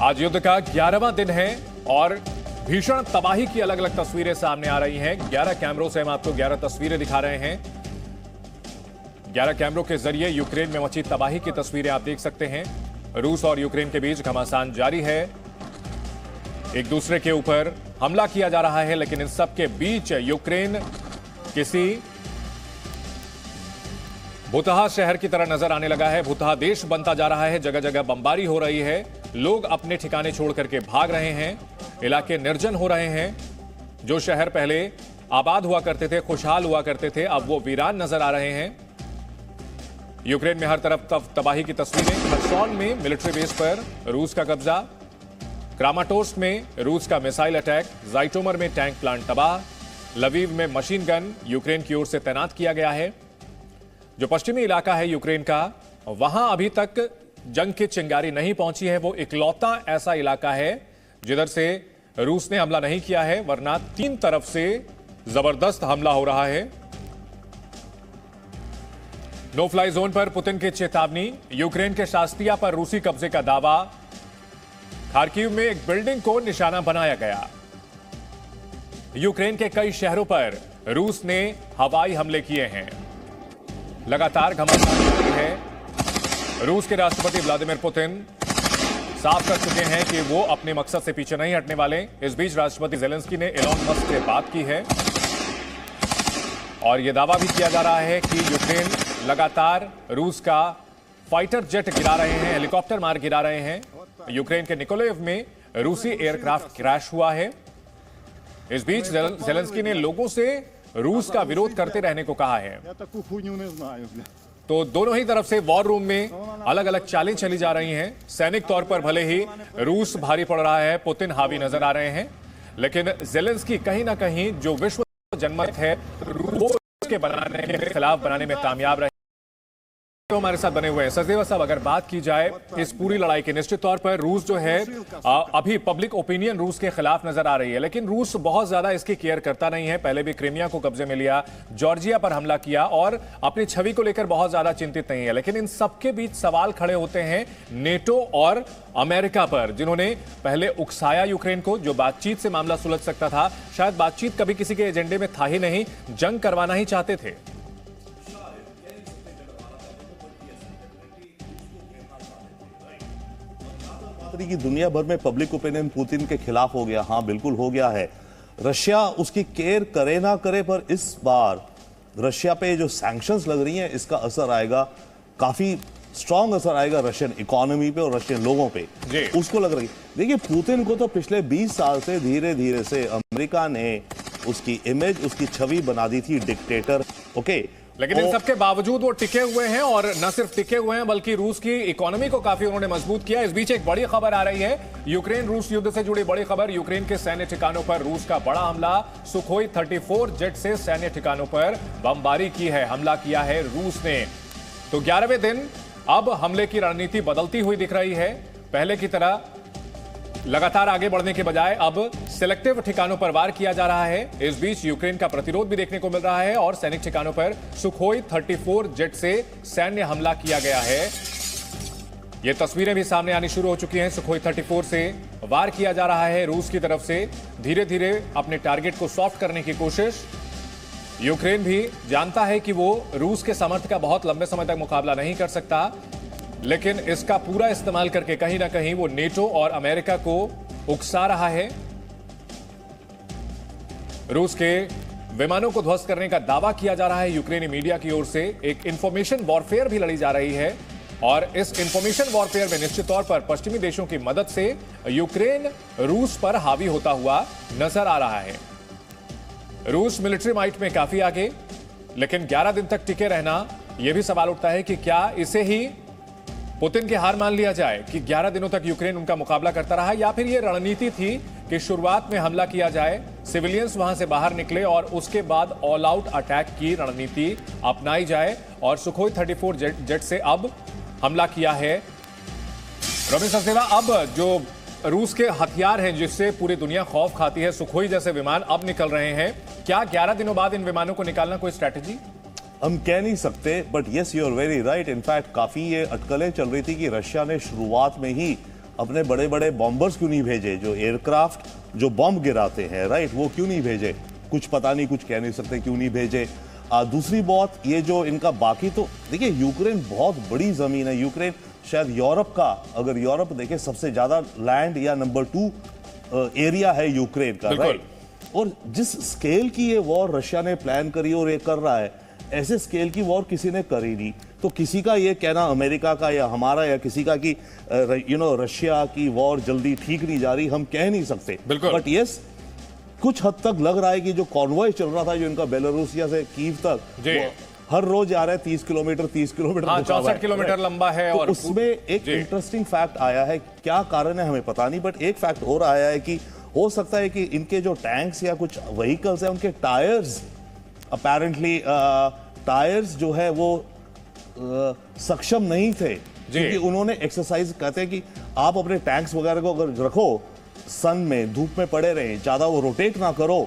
आज युद्ध का 11वां दिन है और भीषण तबाही की अलग अलग तस्वीरें सामने आ रही हैं। 11 कैमरों से हम आपको 11 तस्वीरें दिखा रहे हैं। 11 कैमरों के जरिए यूक्रेन में मची तबाही की तस्वीरें आप देख सकते हैं। रूस और यूक्रेन के बीच घमासान जारी है, एक दूसरे के ऊपर हमला किया जा रहा है, लेकिन इन सब के बीच यूक्रेन किसी भूतहा शहर की तरह नजर आने लगा है। भूतहा देश बनता जा रहा है, जगह जगह बमबारी हो रही है, लोग अपने ठिकाने छोड़ करके भाग रहे हैं, इलाके निर्जन हो रहे हैं। जो शहर पहले आबाद हुआ करते थे, खुशहाल हुआ करते थे, अब वो वीरान नजर आ रहे हैं। यूक्रेन में हर तरफ तबाही की तस्वीरें। खरसोन में मिलिट्री बेस पर रूस का कब्जा, क्रामाटोर्स्क में रूस का मिसाइल अटैक, जाइटोमर में टैंक प्लांट तबाह, लवीव में मशीन गन यूक्रेन की ओर से तैनात किया गया है। जो पश्चिमी इलाका है यूक्रेन का, वहां अभी तक जंग की चिंगारी नहीं पहुंची है। वो इकलौता ऐसा इलाका है जिधर से रूस ने हमला नहीं किया है, वरना तीन तरफ से जबरदस्त हमला हो रहा है। नो फ्लाई जोन पर पुतिन की चेतावनी, यूक्रेन के शास्तिया पर रूसी कब्जे का दावा, खार्किव में एक बिल्डिंग को निशाना बनाया गया। यूक्रेन के कई शहरों पर रूस ने हवाई हमले किए हैं। लगातार घमासान जारी है। रूस के राष्ट्रपति व्लादिमीर पुतिन साफ कर चुके हैं कि वो अपने मकसद से पीछे नहीं हटने वाले। इस बीच राष्ट्रपति जेलेंस्की ने एलॉन मस्क से बात की है और यह दावा भी किया जा रहा है कि यूक्रेन लगातार रूस का फाइटर जेट गिरा रहे हैं, हेलीकॉप्टर मार गिरा रहे हैं। यूक्रेन के निकोलेव में रूसी एयरक्राफ्ट क्रैश हुआ है। इस बीच जेलेंस्की ने लोगों से रूस का विरोध करते रहने को कहा है। तो दोनों ही तरफ से वॉर रूम में अलग अलग चालें चली जा रही हैं। सैनिक तौर पर भले ही रूस भारी पड़ रहा है, पुतिन हावी नजर आ रहे हैं, लेकिन जेलेंस्की कहीं ना कहीं जो विश्व जनमत है रूस के बनाने के खिलाफ बनाने में कामयाब रहे। तो हमारे साथ बने हुए हैं सचदेवा साहब। अगर बात की जाए इस पूरी लड़ाई की, निश्चित तौर पर रूस जो है अभी पब्लिक ओपिनियन रूस के खिलाफ नजर आ रही है, लेकिन रूस बहुत ज्यादा इसकी केयर करता नहीं है। पहले भी क्रीमिया को कब्जे में लिया, जॉर्जिया पर हमला किया और अपनी छवि को लेकर बहुत ज्यादा चिंतित नहीं है। लेकिन इन सबके बीच सवाल खड़े होते हैं नेटो और अमेरिका पर, जिन्होंने पहले उकसाया यूक्रेन को, जो बातचीत से मामला सुलझ सकता था। शायद बातचीत कभी किसी के एजेंडे में था ही नहीं, जंग करवाना ही चाहते थे। की दुनिया भर में पब्लिक ओपिनियन पुतिन के खिलाफ हो गया। हाँ, बिल्कुल हो गया है। रशिया उसकी केयर करे ना करे, पर इस बार रशिया पे जो सैंक्शंस लग रही हैं, इसका असर आएगा, काफी स्ट्रांग असर आएगा रशियन इकोनॉमी पे और रशियन लोगों पे, उसको लग रही है। देखिए, पुतिन को तो पिछले 20 साल से धीरे धीरे से अमेरिका ने उसकी इमेज, उसकी छवि बना दी थी डिक्टेटर। ओके, लेकिन इन सबके बावजूद वो टिके हुए हैं, और न सिर्फ टिके हुए हैं बल्कि रूस की इकोनॉमी को काफी उन्होंने मजबूत किया। इस बीच एक बड़ी खबर आ रही है, यूक्रेन रूस युद्ध से जुड़ी बड़ी खबर। यूक्रेन के सैन्य ठिकानों पर रूस का बड़ा हमला, सुखोई 34 जेट से सैन्य ठिकानों पर बमबारी की है, हमला किया है रूस ने। तो 11वें दिन अब हमले की रणनीति बदलती हुई दिख रही है। पहले की तरह लगातार आगे बढ़ने के बजाय अब सिलेक्टिव ठिकानों पर वार किया जा रहा है। इस बीच यूक्रेन का प्रतिरोध भी देखने को मिल रहा है और सैनिक ठिकानों पर सुखोई 34 जेट से सैन्य हमला किया गया है। ये तस्वीरें भी सामने आनी शुरू हो चुकी हैं। सुखोई 34 से वार किया जा रहा है रूस की तरफ से, धीरे धीरे अपने टारगेट को सॉफ्ट करने की कोशिश। यूक्रेन भी जानता है कि वो रूस के सामर्थ्य का बहुत लंबे समय तक मुकाबला नहीं कर सकता, लेकिन इसका पूरा इस्तेमाल करके कहीं ना कहीं वो नेटो और अमेरिका को उकसा रहा है। रूस के विमानों को ध्वस्त करने का दावा किया जा रहा है यूक्रेनी मीडिया की ओर से। एक इंफॉर्मेशन वॉरफेयर भी लड़ी जा रही है और इस इंफॉर्मेशन वॉरफेयर में निश्चित तौर पर पश्चिमी देशों की मदद से यूक्रेन रूस पर हावी होता हुआ नजर आ रहा है। रूस मिलिट्री माइट में काफी आगे, लेकिन 11 दिन तक टिके रहना, यह भी सवाल उठता है कि क्या इसे ही पुतिन की हार मान लिया जाए कि 11 दिनों तक यूक्रेन उनका मुकाबला करता रहा, या फिर यह रणनीति थी कि शुरुआत में हमला किया जाए, सिविलियंस वहां से बाहर निकले और उसके बाद ऑल आउट अटैक की रणनीति अपनाई जाए। और सुखोई 34 जेट से अब हमला किया है। रमेश सचदेवा, अब जो रूस के हथियार हैं जिससे पूरी दुनिया खौफ खाती है, सुखोई जैसे विमान अब निकल रहे हैं, क्या 11 दिनों बाद इन विमानों को निकालना कोई स्ट्रैटेजी? हम कह नहीं सकते, but yes, you are very right. In fact काफी ये अटकलें चल रही थी कि रशिया ने शुरुआत में ही अपने बड़े बड़े बॉम्बर्स क्यों नहीं भेजे, जो एयरक्राफ्ट जो बॉम्ब गिराते हैं, राइट, वो क्यों नहीं भेजे? कुछ पता नहीं, कुछ कह नहीं सकते क्यों नहीं भेजे। दूसरी बात, ये जो इनका बाकी, तो देखिए यूक्रेन बहुत बड़ी जमीन है। यूक्रेन शायद यूरोप का, अगर यूरोप देखे, सबसे ज्यादा लैंड या नंबर 2 एरिया है यूक्रेन का, राइट। और जिस स्केल की ये वॉर रशिया ने प्लान करी और ये कर रहा है, ऐसे स्केल की वॉर किसी ने करी नहीं। तो किसी का ये कहना, अमेरिका का या हमारा या किसी का, कि रशिया की वॉर जल्दी ठीक नहीं जा रही, हम कह नहीं सकते। बट यस, कुछ हद तक लग रहा है कि जो कॉन्वॉय चल रहा था जो इनका बेलारूसिया से कीव तक, हर रोज आ रहा है 30 किलोमीटर 64 किलोमीटर लंबा है। तो और उसमें एक इंटरेस्टिंग फैक्ट आया है, क्या कारण है हमें पता नहीं, बट एक फैक्ट और आया है कि हो सकता है कि इनके जो टैंक्स या कुछ व्हीकल्स है, उनके टायर्स, अपेरेंटली टायर्स जो है वो सक्षम नहीं थे, क्योंकि उन्होंने एक्सरसाइज, कहते हैं कि आप अपने टैंक्स वगैरह को अगर रखो सन में, धूप में पड़े रहे, ज्यादा वो रोटेट ना करो,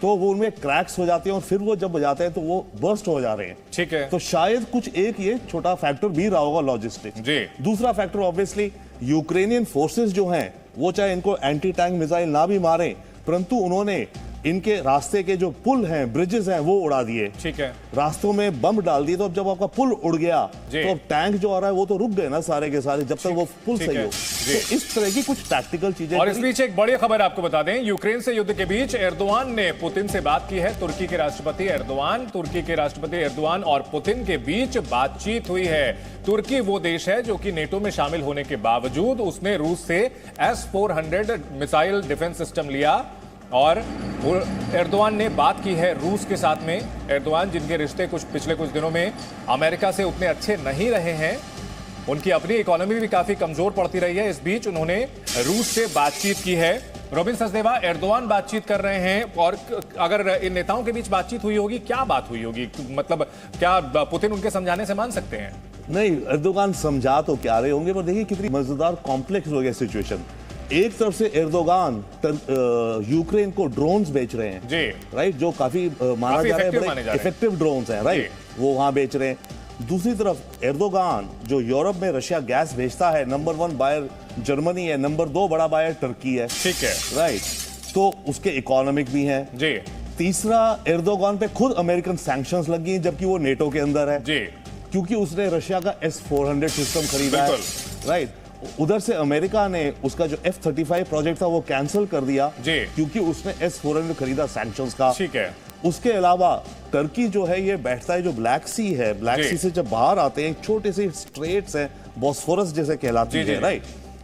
तो वो उनमें क्रैक्स हो जाते हैं और फिर वो जब बजाते हैं तो वो बर्स्ट हो जा रहे हैं। ठीक है, तो शायद कुछ एक ये छोटा फैक्टर भी रहा होगा, लॉजिस्टिक्स। दूसरा फैक्टर ऑब्वियसली यूक्रेनियन फोर्सेस जो हैं, वो चाहे इनको एंटी टैंक मिसाइल ना भी मारे, परंतु उन्होंने इनके रास्ते के जो पुल हैं, ब्रिजेस हैं, वो उड़ा दिए। ठीक है, रास्तों में बम डाल दिए। तो अब जब आपका पुल उड़ गया तो अब टैंक जो आ रहा है वो तो रुक गए ना सारे के सारे, जब तक वो पुल सही हो। तो इस तरह की कुछ टैक्टिकल चीजें। और इस बीच एक बड़ी खबर आपको बता दें, यूक्रेन से युद्ध के बीच एर्दोआन ने पुतिन से बात की है। तुर्की के राष्ट्रपति एर्दोआन और पुतिन के बीच बातचीत हुई है। तुर्की वो देश है जो कि नेटो में शामिल होने के बावजूद उसने रूस से S-400 मिसाइल डिफेंस सिस्टम लिया और एर्दोआन ने बात की है रूस के साथ में। एर्दोआन, जिनके रिश्ते पिछले कुछ दिनों में अमेरिका से उतने अच्छे नहीं रहे हैं, उनकी अपनी इकोनॉमी भी काफी कमजोर पड़ती रही है, इस बीच उन्होंने रूस से बातचीत की है। रोबिन सचदेवा, एर्दोआन बातचीत कर रहे हैं और अगर इन नेताओं के बीच बातचीत हुई होगी, क्या बात हुई होगी? मतलब क्या पुतिन उनके समझाने से मान सकते हैं? नहीं, एर्दोगान समझा तो क्या रहे होंगे, पर देखिए कितनी मजेदार कॉम्प्लेक्स हो गया सिचुएशन। एक तरफ से एर्दोगान यूक्रेन को ड्रोन्स बेच रहे हैं, जी, राइट, जो काफी माना जा रहा है इफेक्टिव ड्रोन्स हैं, राइट, वो वहां बेच रहे हैं। दूसरी तरफ एर्दोगान जो यूरोप में रशिया गैस भेजता है, नंबर 1 बायर जर्मनी है, नंबर 2 बड़ा बायर टर्की है, ठीक है, राइट, तो उसके इकोनॉमिक भी हैं, जी। तीसरा, एर्दोगान पे खुद अमेरिकन सैंक्शंस लगी हैं, जबकि वो नेटो के अंदर है, जी, क्योंकि उसने रशिया का S-400 सिस्टम खरीदा है, राइट। उधर से अमेरिका ने उसका जो F-35 प्रोजेक्ट था वो कैंसिल कर दिया, क्योंकि उसने S-400 खरीदा सैंक्शंस का, ठीक है। उसके अलावा टर्की जो है ये बैठता है जो ब्लैक सी है, ब्लैक सी से जब बाहर आते हैं छोटे से स्ट्रेट्स हैं, बॉस्फोरस जैसे कहलाती है, राइट।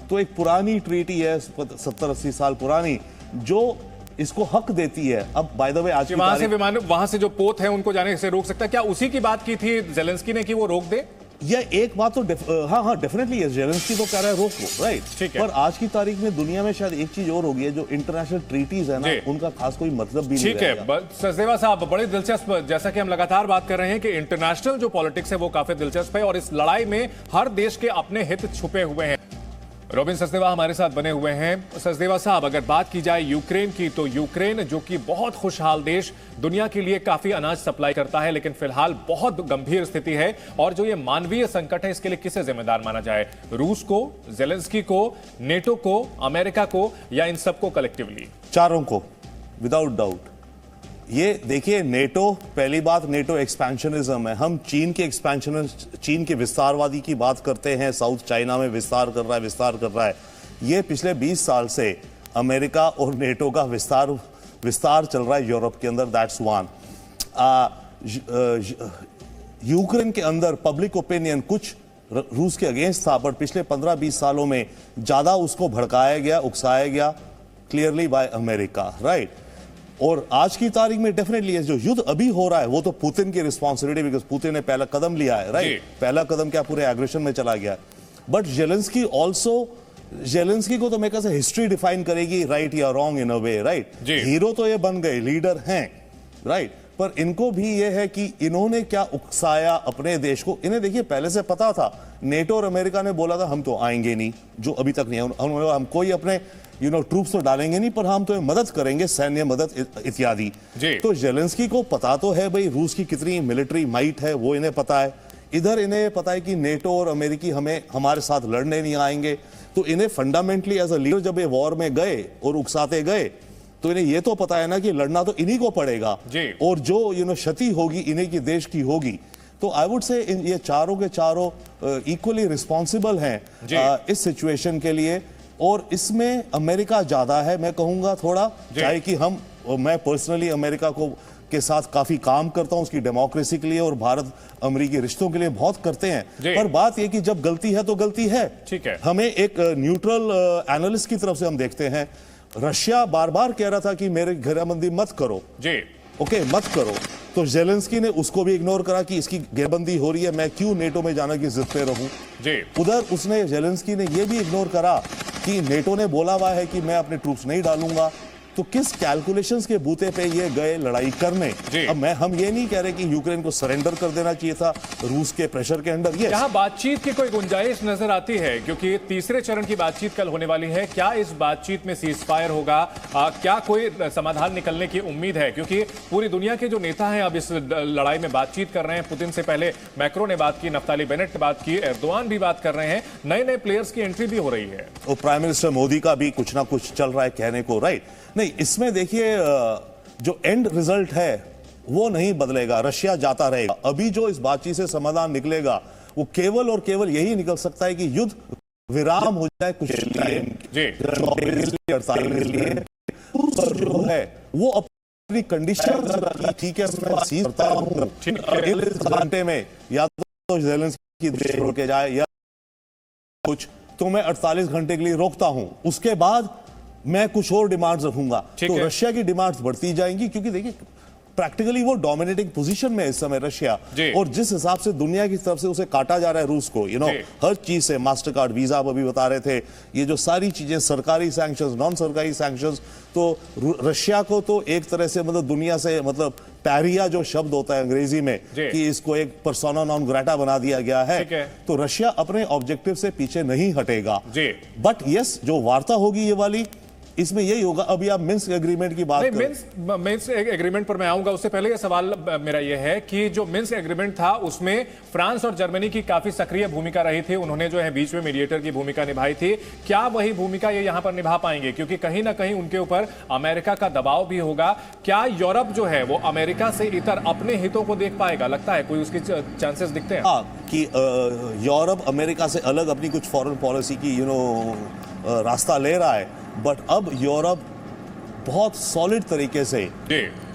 तो एक पुरानी ट्रीटी है 70-80 साल पुरानी, जो इसको हक देती है। अब बाय द वे आज वहां से जो पोत है उनको जाने से रोक सकता है, क्या उसी की बात की थी जेलेंस्की ने कि वो रोक दे? यह एक बात तो हाँ डेफिनेटली है, जेलेंस्की तो कह रहा है रोक लो, राइट, ठीक है। पर आज की तारीख में दुनिया में शायद एक चीज और हो गई है, जो इंटरनेशनल ट्रीटीज है ना, उनका खास कोई मतलब भी नहीं है। ठीक है सचदेवा साहब, बड़े दिलचस्प, जैसा कि हम लगातार बात कर रहे हैं कि इंटरनेशनल जो पॉलिटिक्स है वो काफी दिलचस्प है और इस लड़ाई में हर देश के अपने हित छुपे हुए हैं। रोबिन सचदेवा हमारे साथ बने हुए हैं। सचदेवा साहब, अगर बात की जाए यूक्रेन की, तो यूक्रेन जो कि बहुत खुशहाल देश, दुनिया के लिए काफी अनाज सप्लाई करता है, लेकिन फिलहाल बहुत गंभीर स्थिति है और जो ये मानवीय संकट है, इसके लिए किसे जिम्मेदार माना जाए? रूस को, जेलेंस्की को, नेटो को, अमेरिका को, या इन सबको कलेक्टिवली? चारों को, विदाउट डाउट। ये देखिए, नेटो, पहली बात, नेटो एक्सपेंशनिज्म है। हम चीन के विस्तारवादी की बात करते हैं, साउथ चाइना में विस्तार कर रहा है। ये पिछले 20 साल से अमेरिका और नेटो का विस्तार चल रहा है यूरोप के अंदर, दैट्स वन। यूक्रेन के अंदर पब्लिक ओपिनियन कुछ रूस के अगेंस्ट था, पर पिछले 15-20 सालों में ज्यादा उसको भड़काया गया, उकसाया गया क्लियरली बाय अमेरिका, राइट। और आज की तारीख में डेफिनेटली जो युद्ध अभी हो रहा है वो तो पुतिन की रिस्पॉन्सिबिलिटी, बिकॉज पुतिन ने पहला कदम लिया है, राइट, पहला कदम क्या पूरे एग्रेशन में चला गया। बट जेलेंस्की को तो मैं कहता हिस्ट्री डिफाइन करेगी, राइट या wrong in a way, right. Hero तो ये बन गए, लीडर हैं, राइट, पर इनको भी ये है कि इन्होंने क्या उकसाया अपने देश को। इन्हें देखिए पहले से पता था, नेटो और अमेरिका ने बोला था हम तो आएंगे नहीं, जो अभी तक नहीं है, हम कोई अपने ट्रूप्स तो डालेंगे नहीं, पर हम तो मदद करेंगे, सैन्य मदद इत्यादि। तो जेलेंस्की को पता तो है भाई रूस की कितनी मिलिट्री माइट है, वो इन्हें पता है। इधर इन्हें पता है कि नेटो और अमेरिकी हमारे साथ लड़ने नहीं आएंगे। तो इन्हें फंडामेंटली एज अ लीडर जब ये वॉर में गए और उकसाते गए, तो इन्हें ये तो पता है ना कि लड़ना तो इन्हीं को पड़ेगा, और जो क्षति होगी इन्हीं की देश की होगी। तो आई वुड से ये चारों के चारों इक्वली रिस्पॉन्सिबल हैं इस सिचुएशन के लिए, और इसमें अमेरिका ज्यादा है मैं कहूंगा थोड़ा, चाहे कि मैं पर्सनली अमेरिका के साथ काफी काम करता हूं उसकी डेमोक्रेसी के लिए, और भारत अमेरिकी रिश्तों के लिए बहुत करते हैं, पर बात यह कि जब गलती है तो गलती है। ठीक है, हमें एक न्यूट्रल एनालिस्ट की तरफ से हम देखते हैं, रशिया बार बार कह रहा था कि मेरे घेराबंदी मत करो जी, ओके मत करो, तो जेलेंस्की ने उसको भी इग्नोर करा कि इसकी घेराबंदी हो रही है, मैं क्यों नेटो में जाने की जिद पे रहूं जी। उधर उसने जेलेंस्की ने यह भी इग्नोर करा कि नेटो ने बोला हुआ है कि मैं अपने ट्रूप्स नहीं डालूंगा, तो किस कैलकुलेशंस के बूते पे ये गए लड़ाई करने। अब हम ये नहीं कह रहे कि यूक्रेन को सरेंडर कर देना चाहिए था रूस के प्रेशर के अंडर। ये यहाँ बातचीत की कोई गुंजाइश नजर आती है, क्योंकि तीसरे चरण की बातचीत कल होने वाली है। क्या इस बातचीत में सीज फायर होगा? क्या कोई समाधान निकलने की उम्मीद है? क्योंकि पूरी दुनिया के जो नेता हैं अब इस लड़ाई में बातचीत कर रहे हैं। पुतिन से पहले मैक्रो ने बात की, नफ्ताली बेनेट ने बात की, एर्दोआन भी बात कर रहे हैं, नए नए प्लेयर्स की एंट्री भी हो रही है। और प्राइम मिनिस्टर मोदी का भी कुछ ना कुछ चल रहा है कहने को, राइट? नहीं, इसमें देखिए जो एंड रिजल्ट है वो नहीं बदलेगा, रशिया जाता रहेगा। अभी जो इस बातचीत से समाधान निकलेगा वो केवल और केवल यही निकल सकता है कि युद्ध विराम हो जाए कुछ टाइम जी, जो है वो अपनी कंडीशन ठीक है करता हूं घंटे में, या तो ज़ेलेंस्की रोके जाए या कुछ, तो मैं 48 घंटे के लिए रोकता हूं, उसके बाद मैं कुछ और डिमांड्स रखूंगा। तो रशिया की डिमांड्स बढ़ती जाएंगी, क्योंकि देखिए प्रैक्टिकली वो डोमिनेटिंग पोजीशन में है इस समय रशिया, और जिस हिसाब से दुनिया की तरफ से उसे काटा जा रहा है रूस को, हर चीज से, मास्टर कार्ड, वीजा, आप अभी बता रहे थे, ये जो सारी चीजें, सरकारी सैंक्शंस, नॉन सरकारी सैंक्शंस, तो रशिया को तो एक तरह से दुनिया से पैरिया जो शब्द होता है अंग्रेजी में कि इसको एक पर्सोना नॉन ग्रेटा बना दिया गया है। तो रशिया अपने ऑब्जेक्टिव से पीछे नहीं हटेगा। बट यस, जो वार्ता होगी ये वाली, इसमें यही होगा। अभी आप मिन्स्क एग्रीमेंट की बात करें, मिन्स्क एग्रीमेंट पर मैं आऊंगा, उससे पहले ये सवाल मेरा ये है कि जो मिन्स्क एग्रीमेंट था उसमें फ्रांस और जर्मनी की काफी सक्रिय भूमिका रही थी, उन्होंने जो है बीच में मीडिएटर की भूमिका निभाई थी। क्या वही भूमिका ये यहां पर निभा पाएंगे? क्योंकि कहीं ना कहीं उनके ऊपर अमेरिका का दबाव भी होगा। क्या यूरोप जो है वो अमेरिका से इतर अपने हितों को देख पाएगा? लगता है कोई उसकी चांसेस दिखते हैं कि यूरोप अमेरिका से अलग अपनी कुछ फॉरेन पॉलिसी की रास्ता ले रहा है, बट अब यूरोप बहुत सॉलिड तरीके से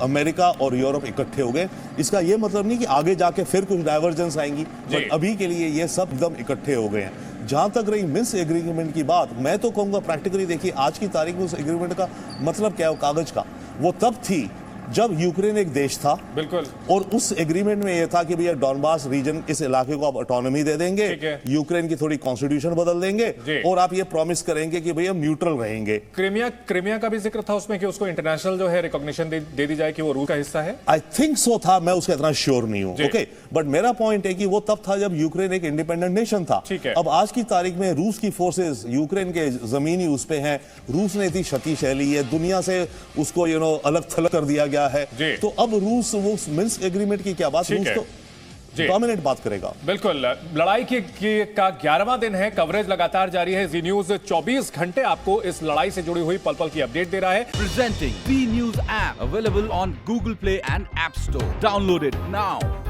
अमेरिका और यूरोप इकट्ठे हो गए। इसका यह मतलब नहीं कि आगे जाके फिर कुछ डाइवर्जेंस आएंगी, बट अभी के लिए ये सब एकदम इकट्ठे हो गए हैं। जहां तक रही मिन्स्क एग्रीमेंट की बात, मैं तो कहूंगा प्रैक्टिकली देखिए आज की तारीख में उस एग्रीमेंट का मतलब क्या है, कागज का, वो तब थी जब यूक्रेन एक देश था, बिल्कुल, और उस एग्रीमेंट में यह था कि भैया डॉनबास रीजन, इस इलाके को आप ऑटोनॉमी दे देंगे, यूक्रेन की थोड़ी कॉन्स्टिट्यूशन बदल देंगे, और आप ये प्रॉमिस करेंगे कि भैया हम न्यूट्रल रहेंगे। क्रीमिया का भी जिक्र था उसमें कि उसको इंटरनेशनल जो है रिकॉग्निशन दे दी जाए कि वो रूस का हिस्सा है। आई थिंक सो था, मैं उसका इतना श्योर नहीं हूं, ओके, बट मेरा पॉइंट है कि वो तब था जब यूक्रेन एक इंडिपेंडेंट नेशन था। अब आज की तारीख में रूस की फोर्सेस यूक्रेन के जमीनी उस पे हैं, रूस ने इतनी शक्तिशाली है, दुनिया से उसको अलग थलग कर दिया गया है, तो अब रूस वो मिन्स्क एग्रीमेंट की क्या बात, रूस तो डोमिनेट बात करेगा। बिल्कुल, लड़ाई का 11वां दिन है, कवरेज लगातार जारी है। जी न्यूज 24 घंटे आपको इस लड़ाई से जुड़ी हुई पल पल की अपडेट दे रहा है। Presenting B news app available on Google Play and App Store, download it now.